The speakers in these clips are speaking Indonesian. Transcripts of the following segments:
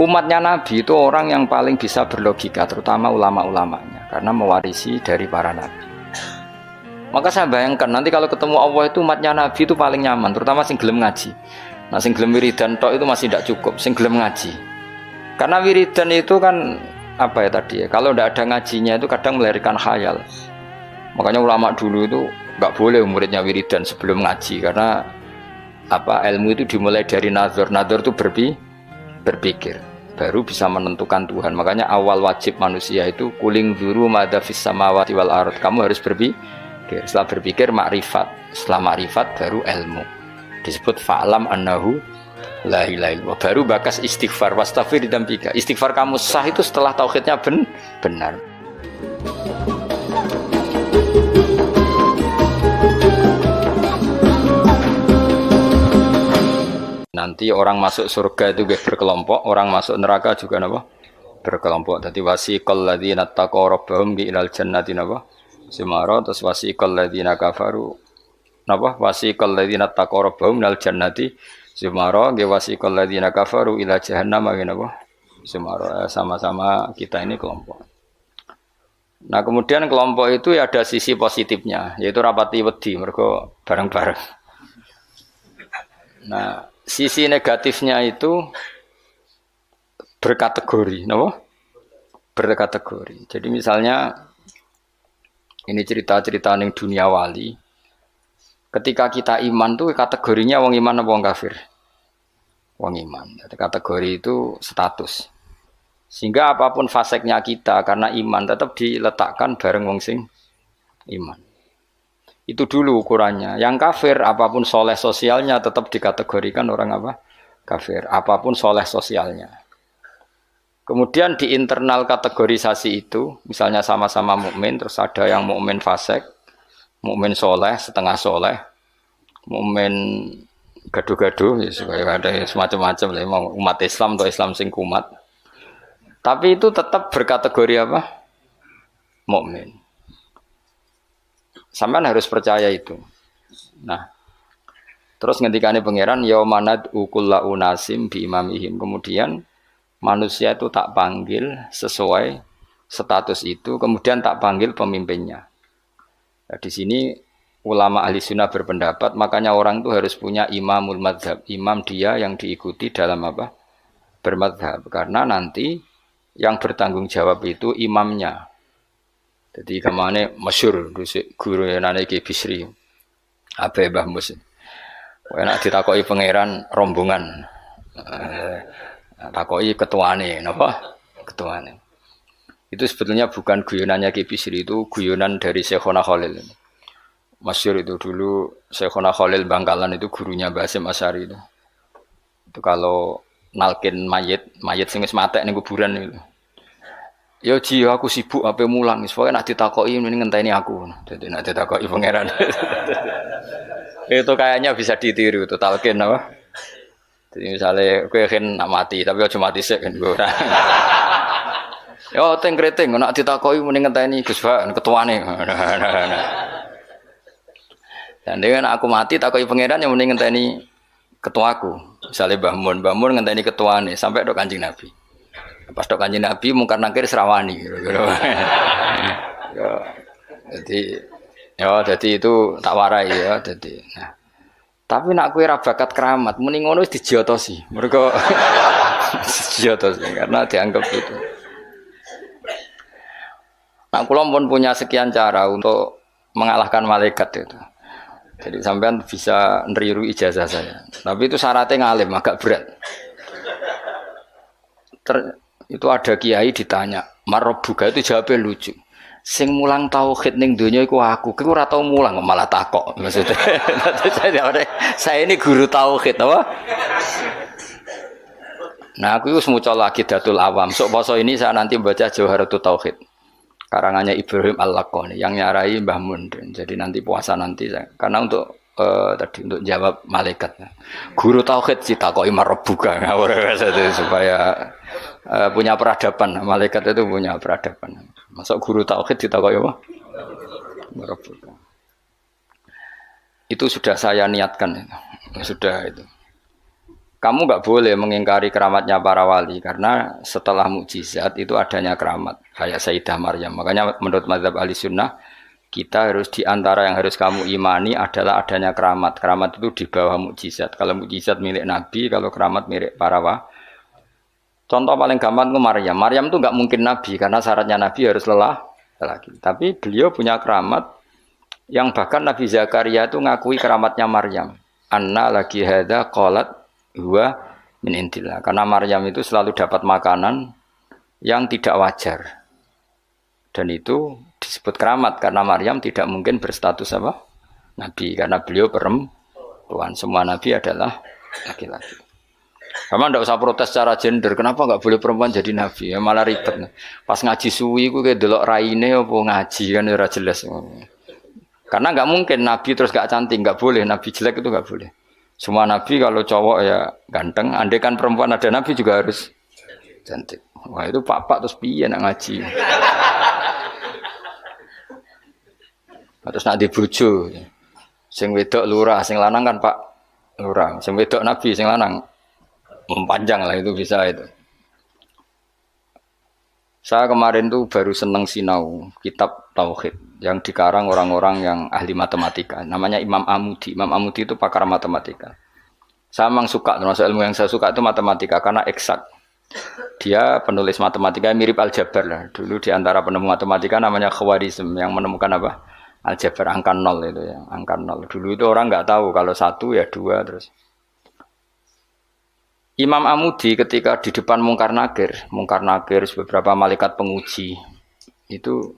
Umatnya Nabi itu orang yang paling bisa berlogika, terutama ulama-ulamanya, karena mewarisi dari para nabi. Maka saya bayangkan nanti kalau ketemu Allah itu umatnya Nabi itu paling nyaman, terutama sing gelem ngaji. Nah, sing gelem wiridan tok itu masih tidak cukup, sing gelem ngaji. Karena wiridan itu kan apa ya tadi ya? Kalau tidak ada ngajinya itu kadang melahirkan khayal. Makanya ulama dulu itu nggak boleh muridnya wiridan sebelum ngaji, karena apa ilmu itu dimulai dari nazar. Nazar itu berpikir, baru bisa menentukan Tuhan. Makanya awal wajib manusia itu kuling dzuru madza fis samawati wal ardh. Kamu harus berpikir. Setelah berpikir makrifat. Setelah makrifat baru ilmu. Disebut fa'lam annahu la ilaha illallah. Baru bakas istighfar, wastaghfir dzambika. Istighfar kamu sah itu setelah tauhidnya benar. Nanti orang masuk surga itu berkelompok, orang masuk neraka juga napa? Berkelompok. Dadi wasiqal ladzina taqaw rabbahum ilal jannati napa? Sumara. Terus wasiqal ladzina kafaru napa? Wasiqal ladzina taqaw rabbahum ilal jannati sumara. Nggih wasiqal ladzina kafaru ila jahannam napa? Sumara. Sama-sama kita ini kelompok. Nah, kemudian kelompok itu ya ada sisi positifnya, yaitu rapati wedi mergo bareng-bareng. Nah, sisi negatifnya itu berkategori, no? Berkategori. Jadi misalnya ini cerita-cerita ning dunia wali. Ketika kita iman tuh kategorinya wong iman apa wong kafir? Wong iman. Jadi kategori itu status. Sehingga apapun faseknya kita karena iman tetap diletakkan bareng wong sing iman. Itu dulu ukurannya. Yang kafir apapun soleh sosialnya tetap dikategorikan orang apa? Kafir. Apapun soleh sosialnya. Kemudian di internal kategorisasi itu, misalnya sama-sama mukmin, terus ada yang mukmin fasik, mukmin soleh, setengah soleh, mukmin gaduh-gaduh, ya supaya ada semacam-macam lah, umat Islam atau Islam sing kumat. Tapi itu tetap berkategori apa? Mukmin. Sampean harus percaya itu. Nah, terus ngendikane pangeran yaumanad ukulla unasim bi imamihim. Kemudian manusia itu tak panggil sesuai status itu, kemudian tak panggil pemimpinnya. Nah, di sini ulama ahli sunnah berpendapat, makanya orang itu harus punya imamul madzhab, imam dia yang diikuti dalam apa? Bermadzhab. Karena nanti yang bertanggung jawab itu imamnya. Jadi kemana masyhur guru nane Ki Bisri Abe Mbah Mus. Enak ditakoki pangeran rombongan. Takoki ketuane napa? Ketuane. Itu sebetulnya bukan guyonannya Ki Bisri, itu guyonan dari Syekhona Khalil. Masyhur itu dulu Syekhona Khalil Bangkalan itu gurunya Mbah Hasyim Asy'ari itu. Itu kalau nalkin mayit sing wis matek ning kuburan itu. Ya Ji, aku sibuk ape mulang. Pokoke nek ditakoki mending ngenteni aku. Dadi nek ditakoki pangeran. Itu kayaknya bisa ditiru itu talqin apa? Jadi misalnya kowe kan nak mati tapi aja mati sik kan ora. Yo teng kreting nek ditakoki mending ngenteni Gus Pak ketuane. Dan dengan aku mati takoki pangeran yang mending ngenteni ketuaku. Misalnya Mbah Mun ngenteni ketuane sampai tok Kanjeng Nabi. Pas tok Kanjeng Nabi mungkar nakir serawani. Jadi itu tak warai ya. Jadi, nah. Tapi nak kowe ra bakat keramat, muni ngono wis dijiotosi. Mergo dijiotosi karena dianggap itu. Nah, kula pun punya sekian cara untuk mengalahkan malaikat itu. Jadi sampean bisa neriru ijazah saya. Tapi itu syaratnya ngalim agak berat. Itu ada kiai ditanya, "Marabbuka?" Itu jawabnya lucu. Sing mulang tauhid ning donya iku aku. Kowe ora tau mulang malah takok. Maksudnya saya ini guru tauhid apa? Nah, aku itu semuanya lagi Datul Awam. Sok poso ini saya nanti baca Jawharatul Tauhid. Karangannya Ibrahim Al-Laqani yang nyarai Mbah Mun. Jadi nanti puasa nanti saya. Karena untuk tadi untuk jawab malaikat. Guru tauhid ditakoki marabbuka supaya punya peradaban. Malaikat itu punya peradaban. Masuk guru tauhid ditakoki apa? Marabbuka. Itu sudah saya niatkan itu. Sudah itu. kamu nggak boleh mengingkari keramatnya para wali karena setelah mukjizat itu adanya keramat kayak Sayyidah Maryam. Makanya menurut mazhab Ahlussunnah kita harus diantara yang harus kamu imani adalah adanya keramat. Keramat itu di bawah mukjizat. Kalau mukjizat milik Nabi, kalau keramat milik para wali. Contoh paling gampang itu Maryam. Maryam itu nggak mungkin Nabi karena syaratnya Nabi harus lelaki. Tapi beliau punya keramat yang bahkan Nabi Zakaria itu ngakui keramatnya Maryam. Anna lagi hada qalat huwa min indillah. Karena Maryam itu selalu dapat makanan yang tidak wajar. Dan itu disebut keramat karena Maryam tidak mungkin berstatus apa? Nabi karena beliau perempuan. Semua nabi adalah laki-laki. Kamu tidak usah protes secara gender. Kenapa nggak boleh perempuan jadi nabi? Ya malah ribet. Pas ngaji suwi, gue kayak delok raine apa ngaji kan udah jelas. Karena nggak mungkin nabi terus nggak cantik, nggak boleh. Nabi jelek itu nggak boleh. Semua nabi kalau cowok ya ganteng. Andai kan perempuan ada nabi juga harus cantik. Wah itu pak terus piye nak ngaji. Terus nak dibojo. Sing wedok lurah, sing lanang kan Pak lurah. Sing wedok nabi, sing lanang panjang lah itu bisa itu. Saya kemarin tuh baru seneng sinau kitab Tauhid yang dikarang orang-orang yang ahli matematika. Namanya Imam Amudi. Imam Amudi itu pakar matematika. Saya memang suka, termasuk ilmu yang saya suka itu matematika karena eksak. Dia penulis matematika mirip aljabar lah. Dulu di antara penemu matematika namanya Khawarizm yang menemukan apa? Aljabar angka nol itu ya, angka nol. Dulu itu orang nggak tahu kalau satu ya dua terus. Imam Amudi ketika di depan Mungkar Nakir beberapa malaikat penguji itu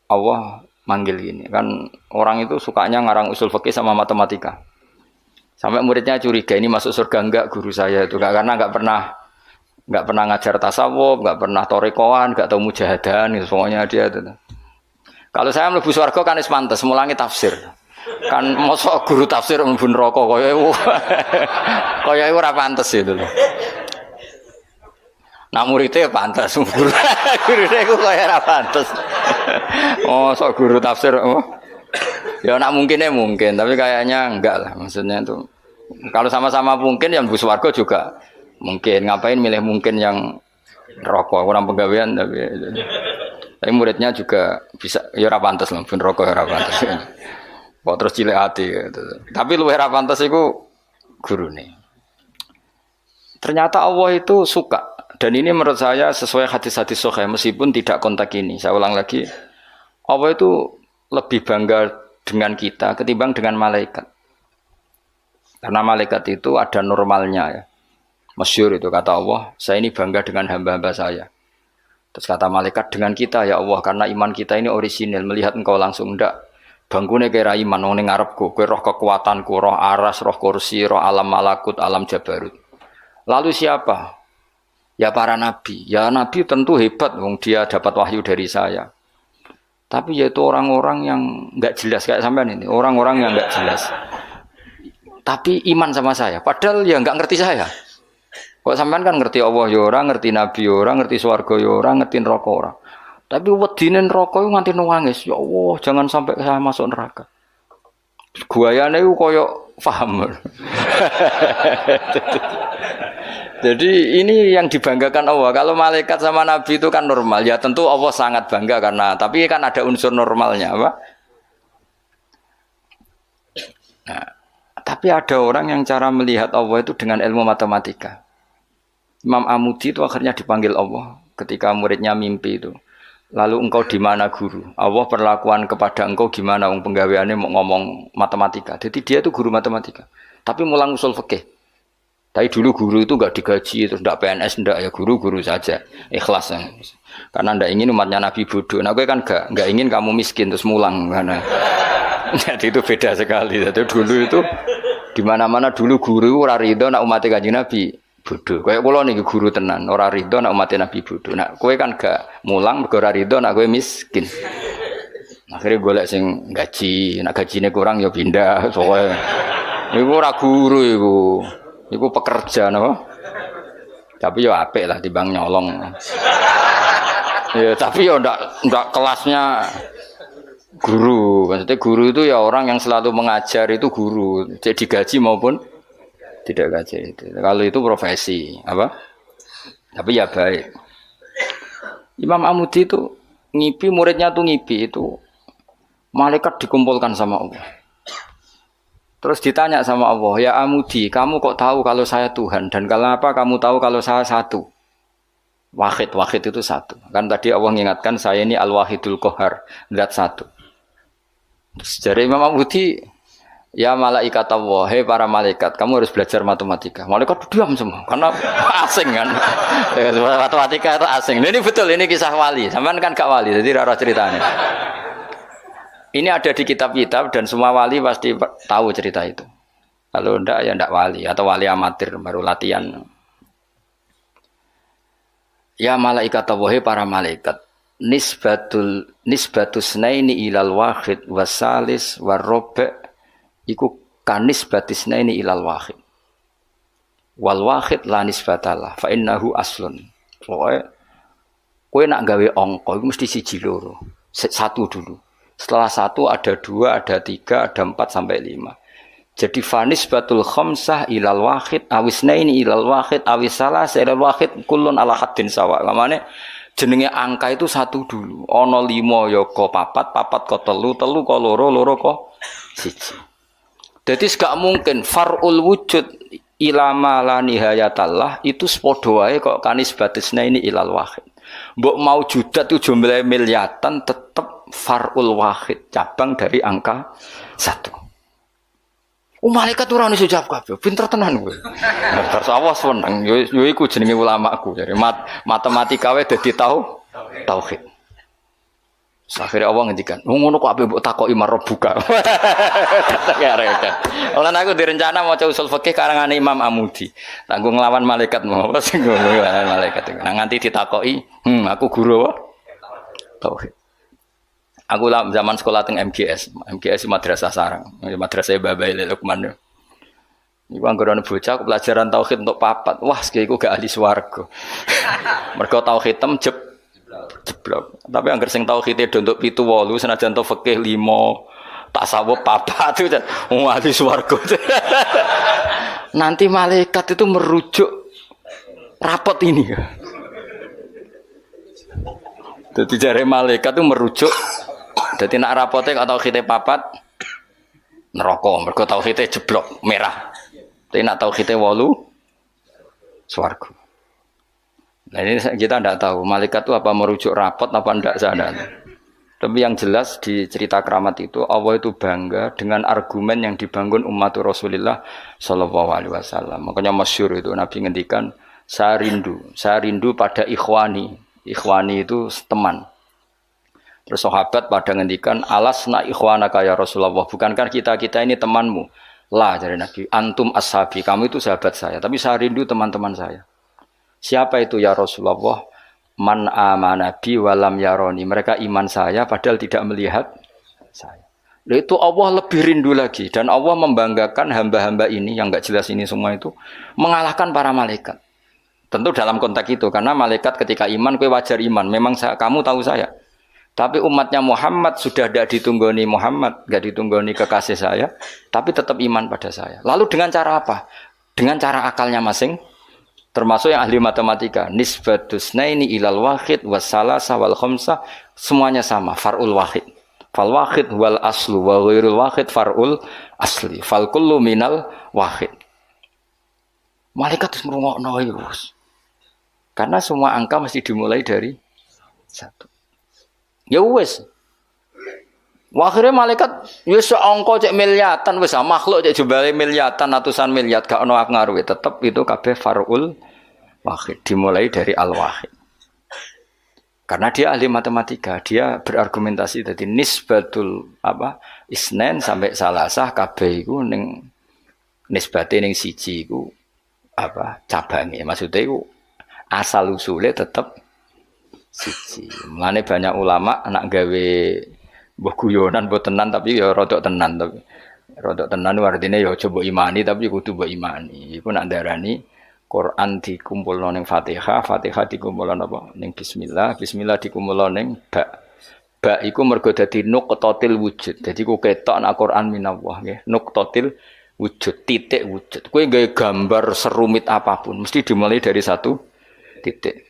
Allah manggil ini kan orang itu sukanya ngarang usul fikih sama matematika sampai muridnya curiga ini masuk surga enggak guru saya itu karena nggak pernah ngajar tasawuf, nggak pernah torekoan, nggak tahu mujahadan itu semuanya dia itu. Kalau saya mlebu surga kan wis pantes mulangi tafsir. Kan mosok guru tafsir mlebu neraka kaya ora pantes itu lho. Nah muridnya pantes gurune iku kaya ora pantes. Oh, sok guru tafsir ya nak mungkin tapi kayaknya enggak lah maksudnya itu. Kalau sama-sama mungkin yang mlebu swarga juga mungkin. Ngapain milih mungkin yang neraka kurang penggawean tapi muridnya juga bisa ya ora pantes lho mlebu neraka ora pantes. Kok terus cilik hati gitu. Tapi luwih ra pantes iku gurune. Ternyata Allah itu suka dan ini menurut saya sesuai hadis-hadis sahih meskipun tidak kontak ini. Saya ulang lagi. Allah itu lebih bangga dengan kita ketimbang dengan malaikat. Karena malaikat itu ada normalnya ya. Masyhur itu kata Allah, saya ini bangga dengan hamba-hamba saya. Terus kata malaikat dengan kita ya Allah karena iman kita ini orisinil melihat engkau langsung ndak. Bangkune kira iman wong ning ngarepku, kowe roh kekuatanku, roh aras, roh kursi, roh alam malakut, alam jabarut. Lalu siapa? Ya para nabi. Ya nabi tentu hebat wong dia dapat wahyu dari saya. Tapi yaitu orang-orang yang enggak jelas kayak sampean ini, orang-orang yang enggak jelas. Tapi iman sama saya, padahal ya enggak ngerti saya. Kok sampean kan ngerti Allah ya ora, ngerti nabi ya ora, ngerti swarga ya ora, ngerti neraka ora. Tapi wedine neraka iku nganti nangis, ya Allah, jangan sampai saya masuk neraka. Guayane iku koyo paham. Jadi ini yang dibanggakan Allah. Kalau malaikat sama nabi itu kan normal. Ya tentu Allah sangat bangga karena tapi kan ada unsur normalnya, apa? Nah, tapi ada orang yang cara melihat Allah itu dengan ilmu matematika. Imam Amudi itu akhirnya dipanggil Allah ketika muridnya mimpi itu. Lalu engkau di mana guru? Allah perlakuan kepada engkau gimana? Wong penggaweane mau ngomong matematika. Jadi dia itu guru matematika. Tapi mulang usul fikih. Tapi dulu guru itu enggak digaji terus enggak PNS enggak ya guru saja. Ikhlas. Karena enggak ingin umatnya Nabi bodoh. Nah, gue kan enggak ingin kamu miskin terus mulang karena. Jadi itu beda sekali. Jadi dulu itu di mana-mana dulu guru ora rido nak umat Kanjeng Nabi bodoh. Kayak kula niki guru tenan, ora rido nek umat Nabi bodoh. Nah, kowe kan gak mulang mergo ora rido nek kowe miskin. Akhirnya golek sing gaji, nek gajine kurang ya pindah. Pokoke iku ora guru iku. Iku pekerja napa? Tapi ya apik lah timbang nyolong. Ya, tapi ya ndak kelasnya guru. Maksudnya guru itu ya orang yang selalu mengajar itu guru. Jadi gaji maupun Tidak kaji itu. Kalau itu profesi apa? Tapi ya baik. Imam Amudi itu ngipi muridnya tuh ngipi itu malaikat dikumpulkan sama Allah. Terus ditanya sama Allah, ya Amudi, kamu kok tahu kalau saya Tuhan dan kenapa kamu tahu kalau saya satu? Wahid itu satu. Kan tadi Allah mengingatkan saya ini Al-Wahidul Qahar, zat satu. Terus dari Imam Amudi, ya malaikat Allah, hei para malaikat, kamu harus belajar matematika. Malaikat diam semua, karena asing kan. Matematika itu asing. Ini betul, ini kisah wali. Sampean kan gak wali, jadi rara ceritanya. Ini ada di kitab-kitab dan semua wali pasti tahu cerita itu. Kalau enggak ya enggak wali atau wali amatir baru latihan. Ya malaikat Allah, para malaikat, nisbatus naini ilal wahid wasalis warrobe iku kanisbatis naini ilal wahid. Wal wahid la nisbatalah fa innahu aslun. Pokoke kowe nak gawe angka iku mesti siji loro. Satu dulu. Setelah satu ada dua, ada tiga, ada 4 sampai 5. Jadi fanis batul khamsah ilal wahid awisnaini ilal wahid awisalas ilal wahid kullun ala haddin sawa. Kamane jenenge angka itu satu dulu. Ana 5 ya ko 4, 4 ko 3, 3 ko 2, 2 ko 1. Jadi gak mungkin farul wujud ilama la nihayatallah itu sepodo wae kok kanis batisna ini ilal wahid. Mbok mau judat itu jumlah miliatan tetap farul wahid, cabang dari angka 1. Malaikat ora ono iso jawab kabeh. Pinter tenan kowe. Terus awas seneng yo iku jenenge ulamaku. Jadi matematika wae dadi tauhid. Akhirnya Allah ngendikan, ngono kok ape mbok takoki marbuka. Ya repot. Lan aku direncana maca usul fikih karangane Imam Amudi. Tanggo nglawan malaikat mau apa sing nglawan malaikat. Nah nganti ditakoki, aku guru apa? Tauhid. Aku lah zaman sekolah teng MGS Madrasah Sarang, Madrasah Babai Lukman. Iku anggere ana bocah pelajaran tauhid untuk papat. Wah, iku gak ahli swarga. Mergo tauhid jeblok. Tapi anggere sing tauhide untuk 7 8 senajan to fikih 5, tasawuf papat itu ahli swarga. Nanti malaikat itu merujuk rapot ini. Jadi jare malaikat itu merujuk. Jadi nak rapote atau tauhide papat neraka, mergo tauhide jeblok merah. Tapi nak tauhide 8 swarga. Nah ini kita tidak tahu malaikat itu apa merujuk rapot apa tidak sadar. Tapi yang jelas di cerita keramat itu Allah itu bangga dengan argumen yang dibangun umat Rasulullah Shallallahu Alaihi Wasallam. Makanya masyhur itu Nabi ngendikan saya rindu pada ikhwani. Ikhwani itu teman. Terus sahabat pada ngendikan alasna ikhwanaka ya Rasulullah, bukankah kita ini temanmu? Lah dari Nabi, antum ashabi, kamu itu sahabat saya, tapi saya rindu teman-teman saya. Siapa itu ya Rasulullah? Man amana bi walam yaroni, mereka iman saya padahal tidak melihat saya. Lalu itu Allah lebih rindu lagi dan Allah membanggakan hamba-hamba ini yang enggak jelas ini semua itu mengalahkan para malaikat. Tentu dalam konteks itu karena malaikat ketika iman kowe wajar iman, memang kamu tahu saya. Tapi umatnya Muhammad sudah tidak ditunggoni Muhammad, tidak ditunggoni kekasih saya, tapi tetap iman pada saya. Lalu dengan cara apa? Dengan cara akalnya masing, termasuk yang ahli matematika. Nisbatus naini ilal wahid wassalasa wal khamsah, semuanya sama, farul wahid. Fal wahid wal aslu wa ghairul wahid farul asli. Fal kullu minal wahid. Malaikat terus merungokno iki, Bos. Karena semua angka mesti dimulai dari 1. Ya wis. Akhirnya malaikat ya seangka cek miliatan wis makhluk cek jumlahe miliatan ratusan miliar gak ono ngaruhe tetep itu kabeh farul wahid dimulai dari al wahid. Karena dia ahli matematika, dia berargumentasi tadi nisbatul isnen sampai salasah kabeh iku ning nisbate ning siji iku cabange. Maksudnya iku asal usule tetep siji. Mulane banyak ulama anak gawe mbah guyonan mbok tenan tapi ya rodok tenan tapi rodok tenan artine ya coba imani tapi kudu mbok imani. Iku nak darani Quran dikumpulno ning Fatihah, Fatihah dikumpulno apa? Ning bismillah, bismillah dikumpulno ning ba. Ba iku mergo dadi nuqtatil wujud. Dadi ku ketok nak Quran minallah nggih. Nuqtatil wujud, titik wujud. Kowe gawe gambar serumit apapun mesti dimulai dari satu titik.